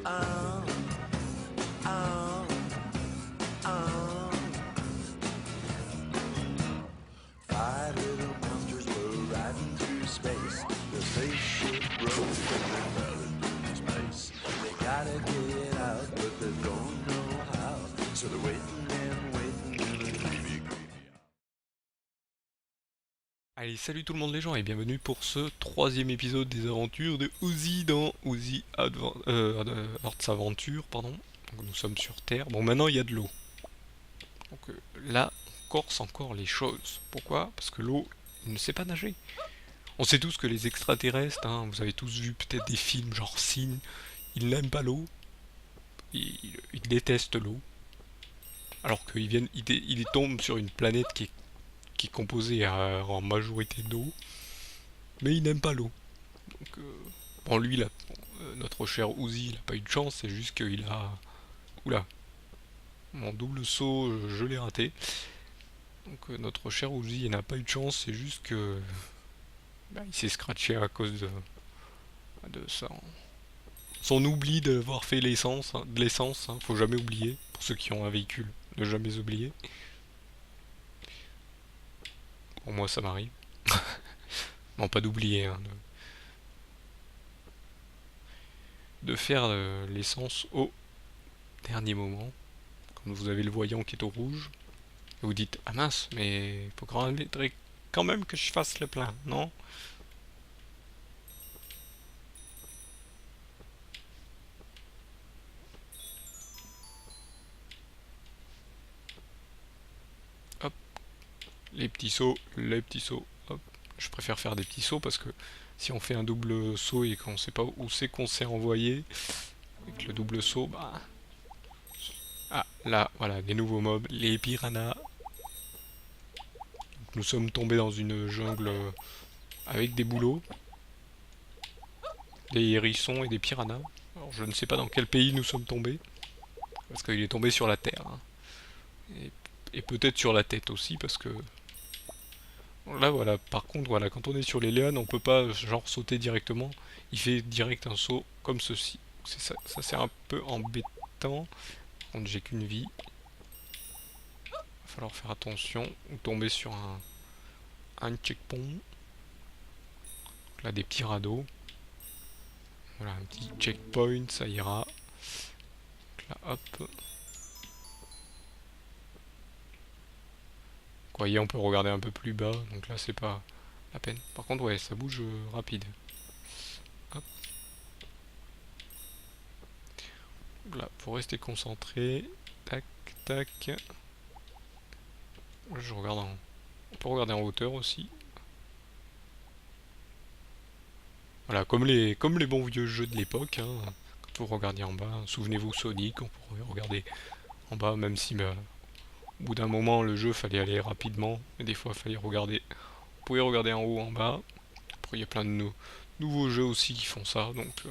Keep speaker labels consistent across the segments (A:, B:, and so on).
A: Oh, oh, oh. Five little monsters were riding through space. The spaceship broke and they fell into space. They gotta get out, but they don't know how. So they're waiting and waiting in a creepy, creepy house.
B: Allez, salut tout le monde les gens et bienvenue pour ce troisième épisode des aventures de Ozzy dans Earth's Adventure, pardon. Donc nous sommes sur Terre. Bon, maintenant il y a de l'eau. Donc là, on corse encore les choses. Pourquoi? Parce que l'eau, il ne sait pas nager. On sait tous que les extraterrestres, hein, vous avez tous vu peut-être des films genre Signe, ils n'aiment pas l'eau, ils détestent l'eau. Alors ils tombent sur une planète qui est composée en majorité d'eau, mais ils n'aiment pas l'eau. Donc, bon, lui, notre cher Uzi, il a pas eu de chance, c'est juste qu'il a. Oula, mon double saut, je l'ai raté. Donc, notre cher Uzi, il n'a pas eu de chance, c'est juste que. Bah, il s'est scratché à cause de son oubli d'avoir fait l'essence, de l'essence, hein, faut jamais oublier. Pour ceux qui ont un véhicule, ne jamais oublier. Pour moi, ça m'arrive. Non, pas d'oublier, hein, de faire l'essence au dernier moment. Quand vous avez le voyant qui est au rouge, et vous dites, ah mince, mais il faut quand même que je fasse le plein, non? Hop, les petits sauts, hop. Je préfère faire des petits sauts parce que si on fait un double saut et qu'on sait pas où c'est qu'on s'est envoyé, avec le double saut, bah. Ah, là, voilà, des nouveaux mobs, les piranhas. Donc, nous sommes tombés dans une jungle avec des bouleaux, des hérissons et des piranhas. Alors, je ne sais pas dans quel pays nous sommes tombés, parce qu'il est tombé sur la terre, hein. Et peut-être sur la tête aussi, parce que là, voilà, par contre, voilà, quand on est sur les lianes, on peut pas genre sauter directement. Il fait direct un saut comme ceci. C'est ça, ça c'est un peu embêtant. Quand j'ai qu'une vie, il va falloir faire attention ou tomber sur un checkpoint. Là, des petits radeaux. Voilà, un petit checkpoint, ça ira. Donc là, hop. Vous voyez, on peut regarder un peu plus bas, donc là, c'est pas la peine. Par contre, ouais, ça bouge rapide. Hop. Là, faut rester concentré. Tac, tac. Je regarde en... On peut regarder en hauteur aussi. Voilà, comme les bons vieux jeux de l'époque, hein. Quand vous regardiez en bas, souvenez-vous Sonic, on pourrait regarder en bas, même si bah, au bout d'un moment le jeu fallait aller rapidement, et des fois il fallait regarder. Vous pouvez regarder en haut, en bas. Après il y a plein de nouveaux jeux aussi qui font ça, donc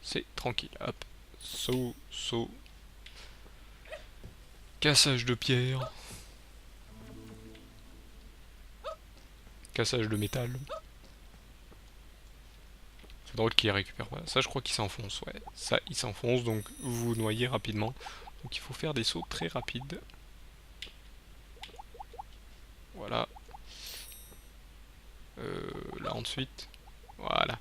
B: c'est tranquille. Hop, saut, saut, cassage de pierre, cassage de métal. C'est drôle qu'il récupère. Voilà. Ça, je crois qu'il s'enfonce. Ouais, ça, il s'enfonce, donc vous vous noyez rapidement. Donc il faut faire des sauts très rapides. Voilà. Là ensuite. Voilà.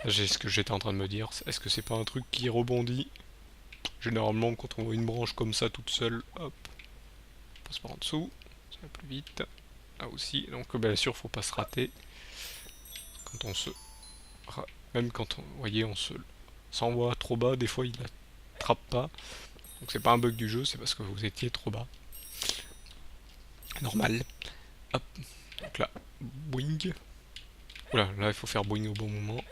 B: J'ai ce que j'étais en train de me dire. Est-ce que c'est pas un truc qui rebondit? Généralement, quand on voit une branche comme ça toute seule, hop, on passe par en dessous. Ça va plus vite. Là aussi. Donc, bien sûr, faut pas se rater. Quand on se. Même quand on. Vous voyez, on se s'envoie trop bas, des fois il attrape pas. Donc c'est pas un bug du jeu, c'est parce que vous étiez trop bas. Normal. Hop. Donc là, boing. Oula, là il faut faire boing au bon moment.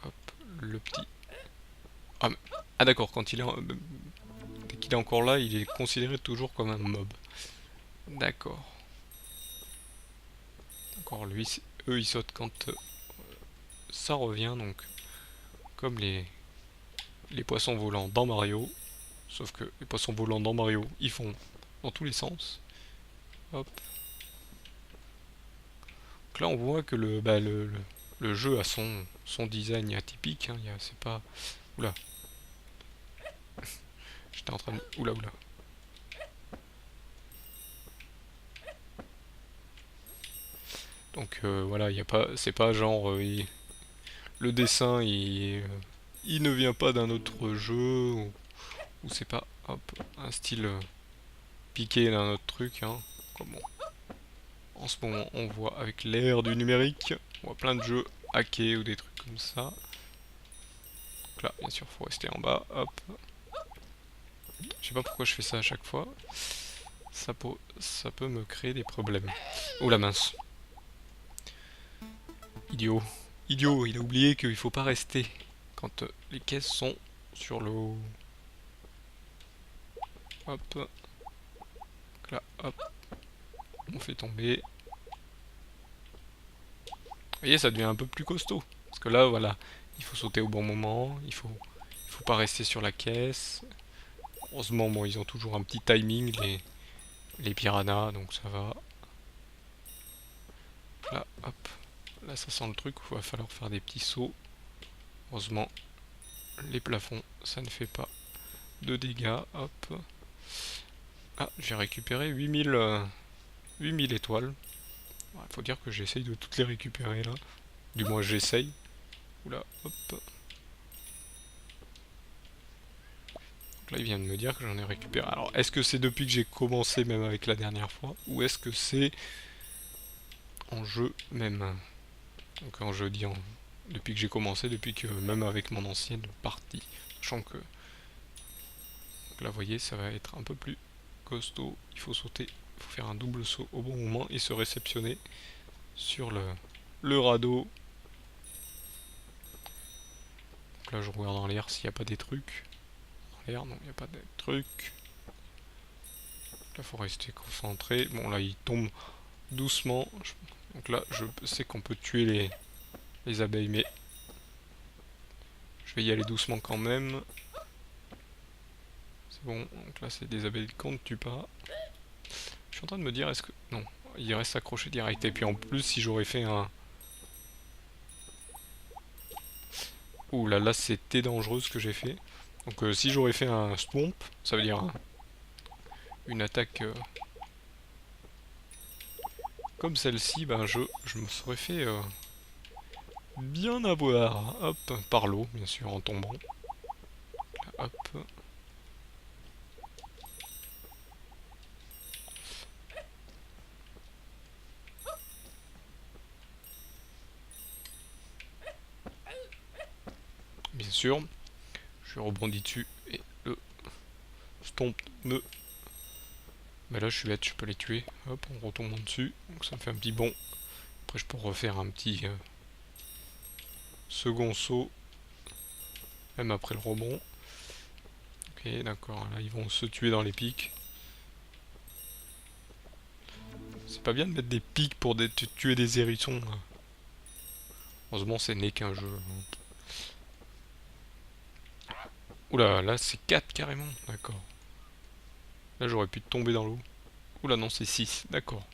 B: Hop, le petit. Ah, ah d'accord, quand dès qu'il est encore là, il est considéré toujours comme un mob. D'accord. Encore lui, eux ils sautent quand ça revient, donc comme les poissons volants dans Mario. Sauf que les poissons volants dans Mario, ils font dans tous les sens. Hop. Donc là on voit que le jeu a son design atypique, hein. C'est pas... Oula. J'étais en train de... Oula, oula. Donc voilà, y a pas, c'est pas genre... le dessin, il ne vient pas d'un autre jeu, ou c'est pas hop, un style piqué d'un autre truc, hein. Comme en ce moment on voit avec l'ère du numérique, on voit plein de jeux hackés ou des trucs comme ça. Donc là, bien sûr, faut rester en bas, hop. Je sais pas pourquoi je fais ça à chaque fois. Ça peut me créer des problèmes. Oh la mince. Idiot. Idiot, il a oublié qu'il faut pas rester quand les caisses sont sur le haut. Hop. Donc là, hop. On fait tomber. Vous voyez, ça devient un peu plus costaud. Parce que là, voilà, il faut sauter au bon moment, il faut pas rester sur la caisse. Heureusement, bon, ils ont toujours un petit timing, les piranhas, donc ça va. Là, hop. Là, ça sent le truc, il va falloir faire des petits sauts. Heureusement, les plafonds, ça ne fait pas de dégâts. Hop. Ah, j'ai récupéré 8000 étoiles. Il faut dire que j'essaye de toutes les récupérer là. Du moins, j'essaye. Oula, hop. Donc là, il vient de me dire que j'en ai récupéré. Alors, est-ce que c'est depuis que j'ai commencé, même avec la dernière fois, ou est-ce que c'est en jeu même? Donc en jeu dit depuis que j'ai commencé, depuis que même avec mon ancienne partie. Sachant que donc là, vous voyez, ça va être un peu plus costaud. Il faut sauter, il faut faire un double saut au bon moment et se réceptionner sur le radeau. Donc là, je regarde dans l'air s'il n'y a pas des trucs. Dans l'air, non, il n'y a pas de trucs. Là, faut rester concentré. Bon, là, il tombe doucement. Donc là, je sais qu'on peut tuer les abeilles, mais je vais y aller doucement quand même. C'est bon, donc là, c'est des abeilles qu'on ne tue pas. Je suis en train de me dire, est-ce que... Non, il reste accroché direct. Et puis en plus, si j'aurais fait un... Ouh là, là, c'était dangereux ce que j'ai fait. Donc si j'aurais fait un swamp, ça veut dire une attaque comme celle-ci, ben je me serais fait bien avoir. Hop, par l'eau, bien sûr, en tombant. Là, hop. Bien sûr, je rebondis dessus et le stomp me... Mais là, je suis bête, je peux les tuer. Hop, on retombe en dessus, donc ça me fait un petit bond. Après, je peux refaire un petit second saut, même après le rebond. Ok, d'accord, là, ils vont se tuer dans les pics. C'est pas bien de mettre des pics pour tuer des hérissons. Heureusement, c'est n'est qu'un jeu. Oula, là, c'est 4 carrément, d'accord. Là, j'aurais pu tomber dans l'eau. Oula, non, c'est 6, d'accord.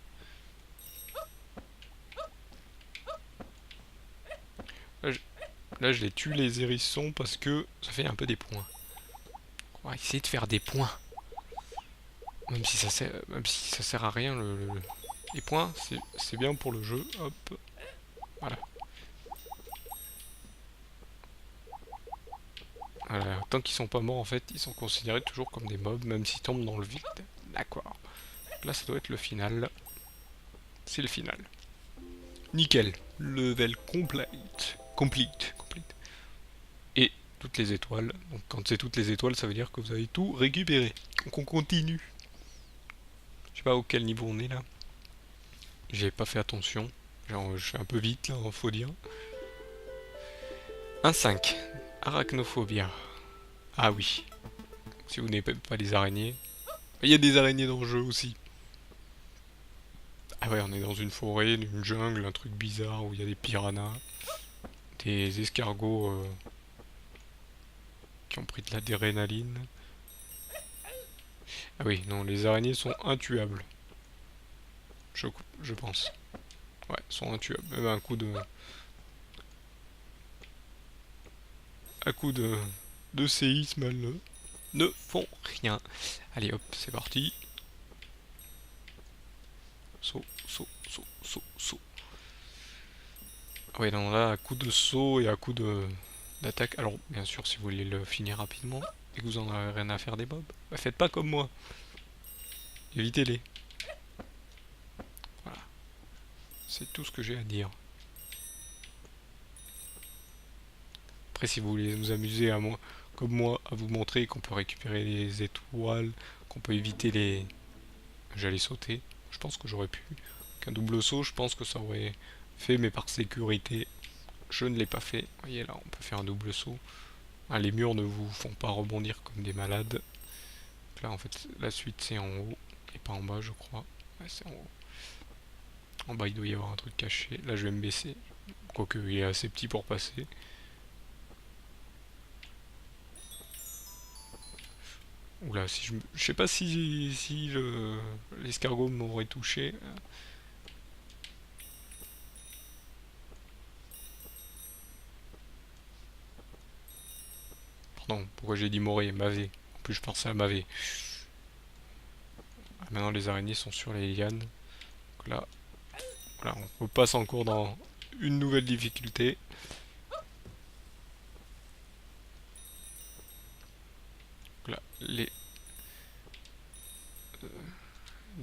B: Là, je les tue les hérissons parce que ça fait un peu des points. On va essayer de faire des points. Même si ça sert à rien, les points, c'est bien pour le jeu. Hop, voilà. Voilà. Tant qu'ils sont pas morts, en fait, ils sont considérés toujours comme des mobs, même s'ils tombent dans le vide. D'accord. Là, ça doit être le final. C'est le final. Nickel. Level complete. Complete. Et toutes les étoiles. Donc quand c'est toutes les étoiles, ça veut dire que vous avez tout récupéré. Donc on continue. Je sais pas auquel niveau on est là. J'ai pas fait attention. Genre, je suis un peu vite là, faut dire. 1,5. Arachnophobia. Ah oui. Si vous n'aimez pas les araignées. Il y a des araignées dans le jeu aussi. Ah ouais, on est dans une forêt, une jungle, un truc bizarre où il y a des piranhas. Des escargots qui ont pris de l'adrénaline. Ah oui, non, les araignées sont intuables. Je pense. Ouais, sont intuables. Même un coup de... Un coup de séisme, elles ne font rien. Allez hop, c'est parti. Saut, saut, saut, saut, saut. Ouais, non, là, à coup de saut et à coup de d'attaque. Alors, bien sûr, si vous voulez le finir rapidement et que vous en avez rien à faire des mobs, bah faites pas comme moi. Évitez-les. Voilà, c'est tout ce que j'ai à dire. Après, si vous voulez vous amuser à moi, comme moi, à vous montrer qu'on peut récupérer les étoiles, qu'on peut éviter les... J'allais sauter. Je pense que j'aurais pu. Qu'un double saut, je pense que ça aurait fait, mais par sécurité, je ne l'ai pas fait. Vous voyez là, on peut faire un double saut. Ah, les murs ne vous font pas rebondir comme des malades. Donc là, en fait, la suite c'est en haut et pas en bas, je crois. Ouais, c'est en haut. En bas, il doit y avoir un truc caché. Là, je vais me baisser. Quoique, il est assez petit pour passer. Oula, si je sais pas si l'escargot m'aurait touché. Pardon, pourquoi j'ai dit m'aurait? M'avait. En plus, je pensais à m'avait. Ah, maintenant, les araignées sont sur les lianes. Donc là, voilà, on repasse encore dans une nouvelle difficulté. Donc là, les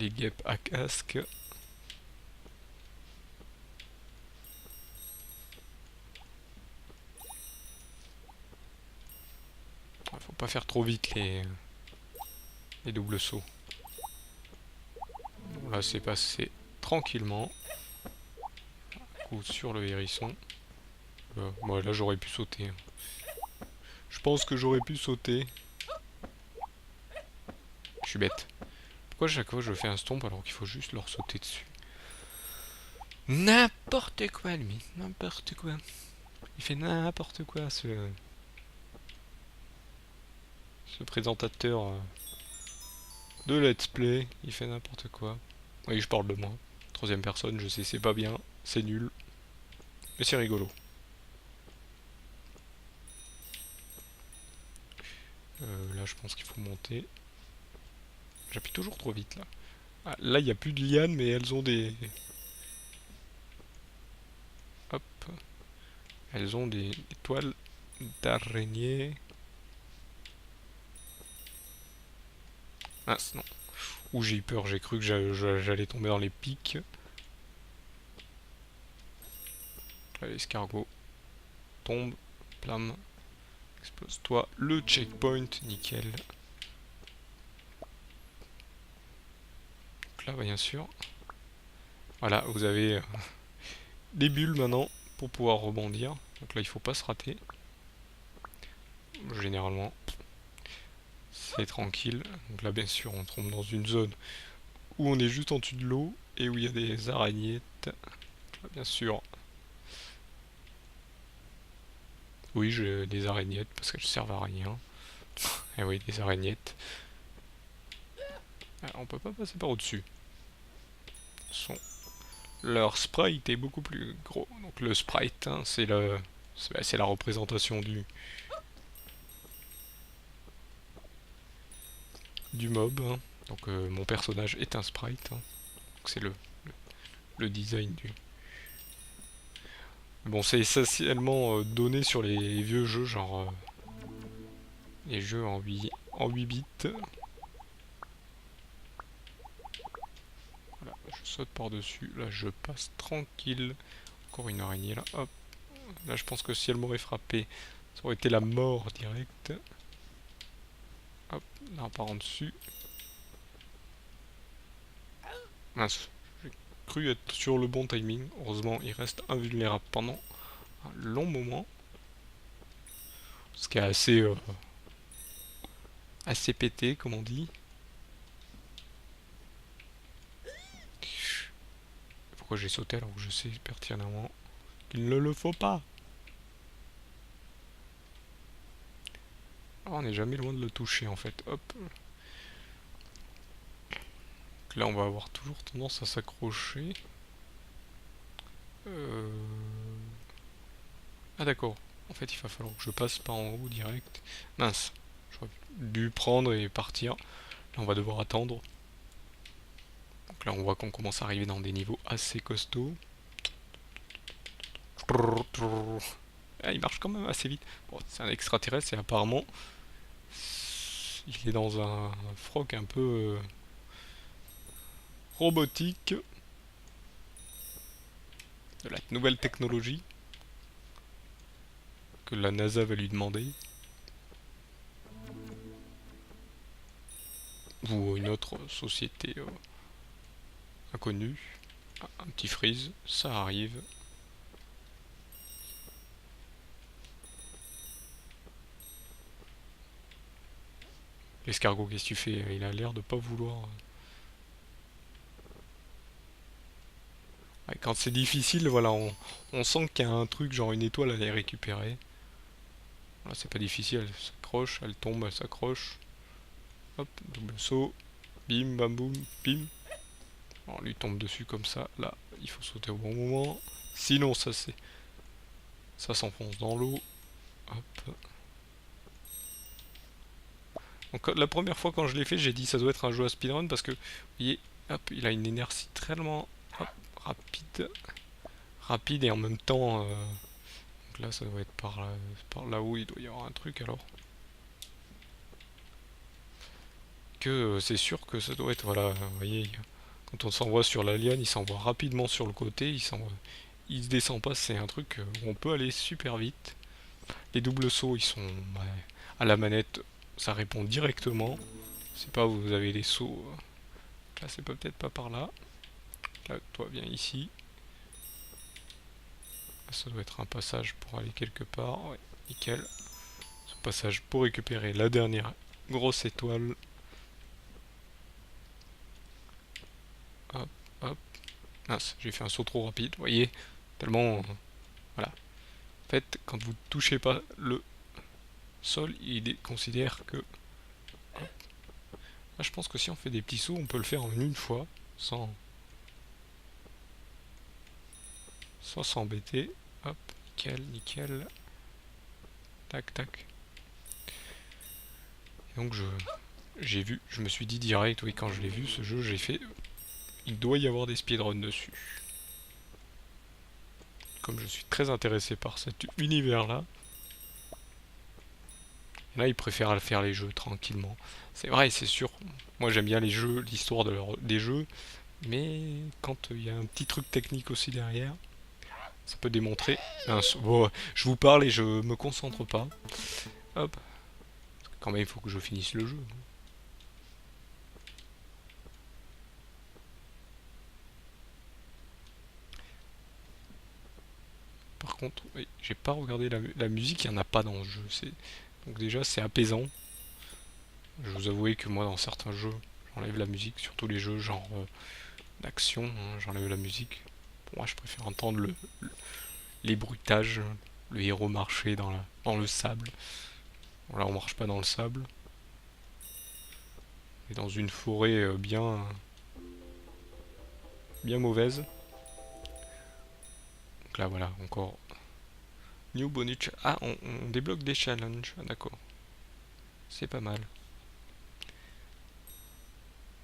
B: guêpes à casque. Faut pas faire trop vite les doubles sauts. Bon, là, c'est passé tranquillement. Coup sur le hérisson. Moi, là, j'aurais pu sauter. Je pense que j'aurais pu sauter. Je suis bête. Pourquoi chaque fois je fais un stomp alors qu'il faut juste leur sauter dessus? N'importe quoi, lui. N'importe quoi. Il fait n'importe quoi, ce présentateur de let's play. Il fait n'importe quoi. Oui, je parle de moi. Troisième personne, je sais, c'est pas bien. C'est nul. Mais c'est rigolo. Là, je pense qu'il faut monter. J'appuie toujours trop vite, là. Ah, là, il n'y a plus de lianes, mais elles ont des... Hop. Elles ont des toiles d'araignée. Ah, non. Ouh, j'ai eu peur, j'ai cru que j'allais tomber dans les pics. Allez, escargot. Tombe. Plam. Explose-toi. Le checkpoint, nickel. Donc là, bien sûr. Voilà, vous avez des bulles maintenant pour pouvoir rebondir. Donc là, il faut pas se rater. Généralement, c'est tranquille. Donc là, bien sûr, on tombe dans une zone où on est juste en dessus de l'eau et où il y a des araignées. Là, bien sûr. Oui, j'ai des araignettes parce qu'elles servent à rien. Et oui, des araignettes. Alors, on peut pas passer par au-dessus. Leur sprite est beaucoup plus gros. Donc le sprite, hein, c'est la représentation du mob, hein. Donc mon personnage est un sprite, hein. Donc c'est le design du... Bon, c'est essentiellement donné sur les vieux jeux, genre les jeux en 8 bits. Voilà, je saute par-dessus, là je passe tranquille. Encore une araignée là, hop. Là je pense que si elle m'aurait frappé, ça aurait été la mort directe. Hop, là par en dessus. Mince, j'ai cru être sur le bon timing. Heureusement, il reste invulnérable pendant un long moment. Ce qui est assez pété, comme on dit. Pourquoi j'ai sauté alors que je sais pertinemment qu'il ne le faut pas? Oh, on n'est jamais loin de le toucher en fait. Hop. Donc là, on va avoir toujours tendance à s'accrocher. Ah d'accord. En fait, il va falloir que je passe par en haut direct. Mince. J'aurais dû prendre et partir. Là, on va devoir attendre. Donc là, on voit qu'on commence à arriver dans des niveaux assez costauds. Ah, il marche quand même assez vite. Bon, c'est un extraterrestre et apparemment, il est dans un froc un peu robotique. De la nouvelle technologie que la NASA va lui demander. Ou une autre société inconnue. Ah, un petit freeze, ça arrive. L'escargot, qu'est-ce que tu fais? Il a l'air de pas vouloir. Ouais, quand c'est difficile, voilà, on sent qu'il y a un truc, genre une étoile à aller récupérer. Là, c'est pas difficile, elle s'accroche, elle tombe, elle s'accroche. Hop, double saut. Bim, bam, boum, bim. On lui tombe dessus comme ça. Là, il faut sauter au bon moment. Sinon, ça s'enfonce dans l'eau. Hop. Donc la première fois quand je l'ai fait, j'ai dit ça doit être un jeu à speedrun parce que, vous voyez, hop, il a une énergie tellement hop, rapide et en même temps. Donc là, ça doit être par là où il doit y avoir un truc alors. Que c'est sûr que ça doit être, voilà, vous voyez, quand on s'envoie sur la liane, il s'envoie rapidement sur le côté, il se descend pas, c'est un truc où on peut aller super vite. Les doubles sauts, ils sont ouais, à la manette, ça répond directement. C'est pas vous avez les sauts. Là, c'est peut-être pas par là. Là, toi, viens ici. Là, ça doit être un passage pour aller quelque part. Ouais, nickel. Ce passage pour récupérer la dernière grosse étoile. Hop, hop. Mince, j'ai fait un saut trop rapide, vous voyez. Tellement. Voilà. En fait, quand vous touchez pas le sol, il considère que. Là, je pense que si on fait des petits sauts, on peut le faire en une fois, sans s'embêter. Hop, nickel, nickel. Tac, tac. Et donc j'ai vu, je me suis dit direct, oui, quand je l'ai vu, ce jeu, j'ai fait, il doit y avoir des speedruns dessus. Comme je suis très intéressé par cet univers-là, là, ils préfèrent faire les jeux tranquillement. C'est vrai, c'est sûr. Moi, j'aime bien les jeux, l'histoire des jeux, mais quand il y a un petit truc technique aussi derrière, ça peut démontrer. Bon, je vous parle et je me concentre pas. Hop. Quand même, il faut que je finisse le jeu. Par contre, oui, j'ai pas regardé la musique, il n'y en a pas dans le jeu. Donc déjà, c'est apaisant. Je vous avouer que moi, dans certains jeux, j'enlève la musique, surtout les jeux genre d'action, hein, j'enlève la musique. Pour moi, je préfère entendre les bruitages, le héros marcher dans le sable. Bon, là, on marche pas dans le sable. On est dans une forêt bien mauvaise. Donc là, voilà, encore. New bonus. Ah, on débloque des challenges. Ah, d'accord. C'est pas mal.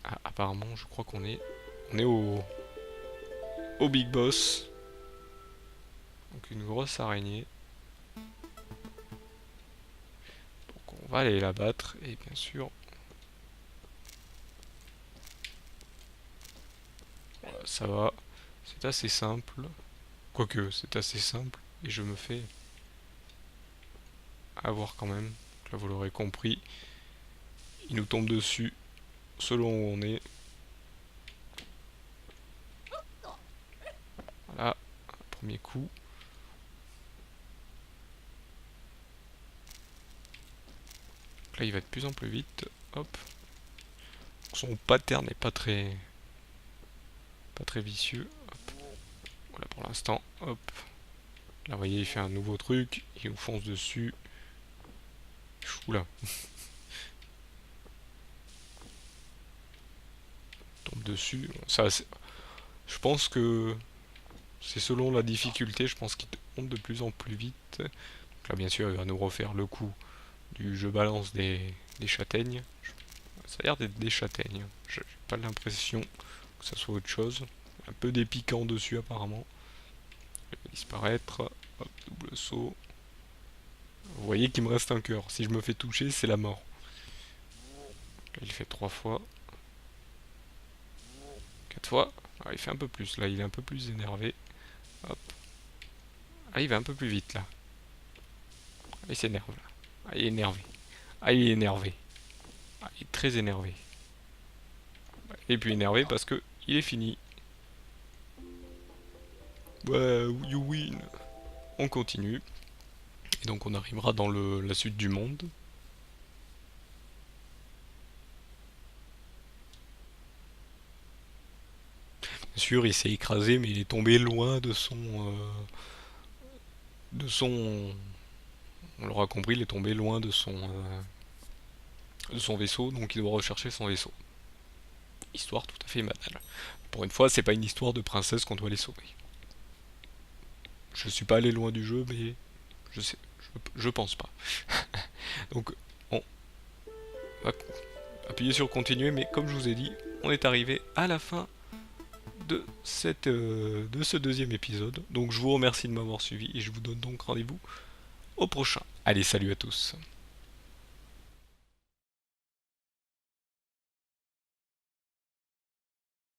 B: Ah, apparemment, je crois on est au Big Boss. Donc une grosse araignée. Donc on va aller la battre et bien sûr, voilà, ça va. C'est assez simple. Quoique, c'est assez simple et je me fais avoir quand même. Donc là, vous l'aurez compris. Il nous tombe dessus selon où on est. Voilà, premier coup. Donc là, il va de plus en plus vite. Hop. Son pattern n'est pas très vicieux. Hop. Voilà pour l'instant. Hop. Là, vous voyez, il fait un nouveau truc. Il nous fonce dessus. Oula. Tombe dessus. Ça, je pense que c'est selon la difficulté. Je pense qu'il monte de plus en plus vite. Donc là, bien sûr, il va nous refaire le coup du je balance des châtaignes. Ça a l'air d'être des châtaignes. J'ai pas l'impression que ça soit autre chose. Un peu des piquants dessus, apparemment. Il va disparaître. Hop, double saut. Vous voyez qu'il me reste un cœur. Si je me fais toucher, c'est la mort. Là, il fait 3 fois. 4 fois. Ah, il fait un peu plus. Là, il est un peu plus énervé. Hop. Ah, il va un peu plus vite, là. Ah, il s'énerve, là. Ah, il est énervé. Ah, il est énervé. Ah, il est très énervé. Et puis énervé parce que il est fini. Ouais, you win. On continue. Et donc on arrivera dans la suite du monde. Bien sûr, il s'est écrasé, mais il est tombé loin de son... On l'aura compris, il est tombé loin de son vaisseau, donc il doit rechercher son vaisseau. Histoire tout à fait banale. Pour une fois, c'est pas une histoire de princesse qu'on doit les sauver. Je suis pas allé loin du jeu, mais je sais, je pense pas. Donc, on va appuyer sur continuer, mais comme je vous ai dit, on est arrivé à la fin de ce deuxième épisode. Donc je vous remercie de m'avoir suivi et je vous donne donc rendez-vous au prochain. Allez, salut à tous.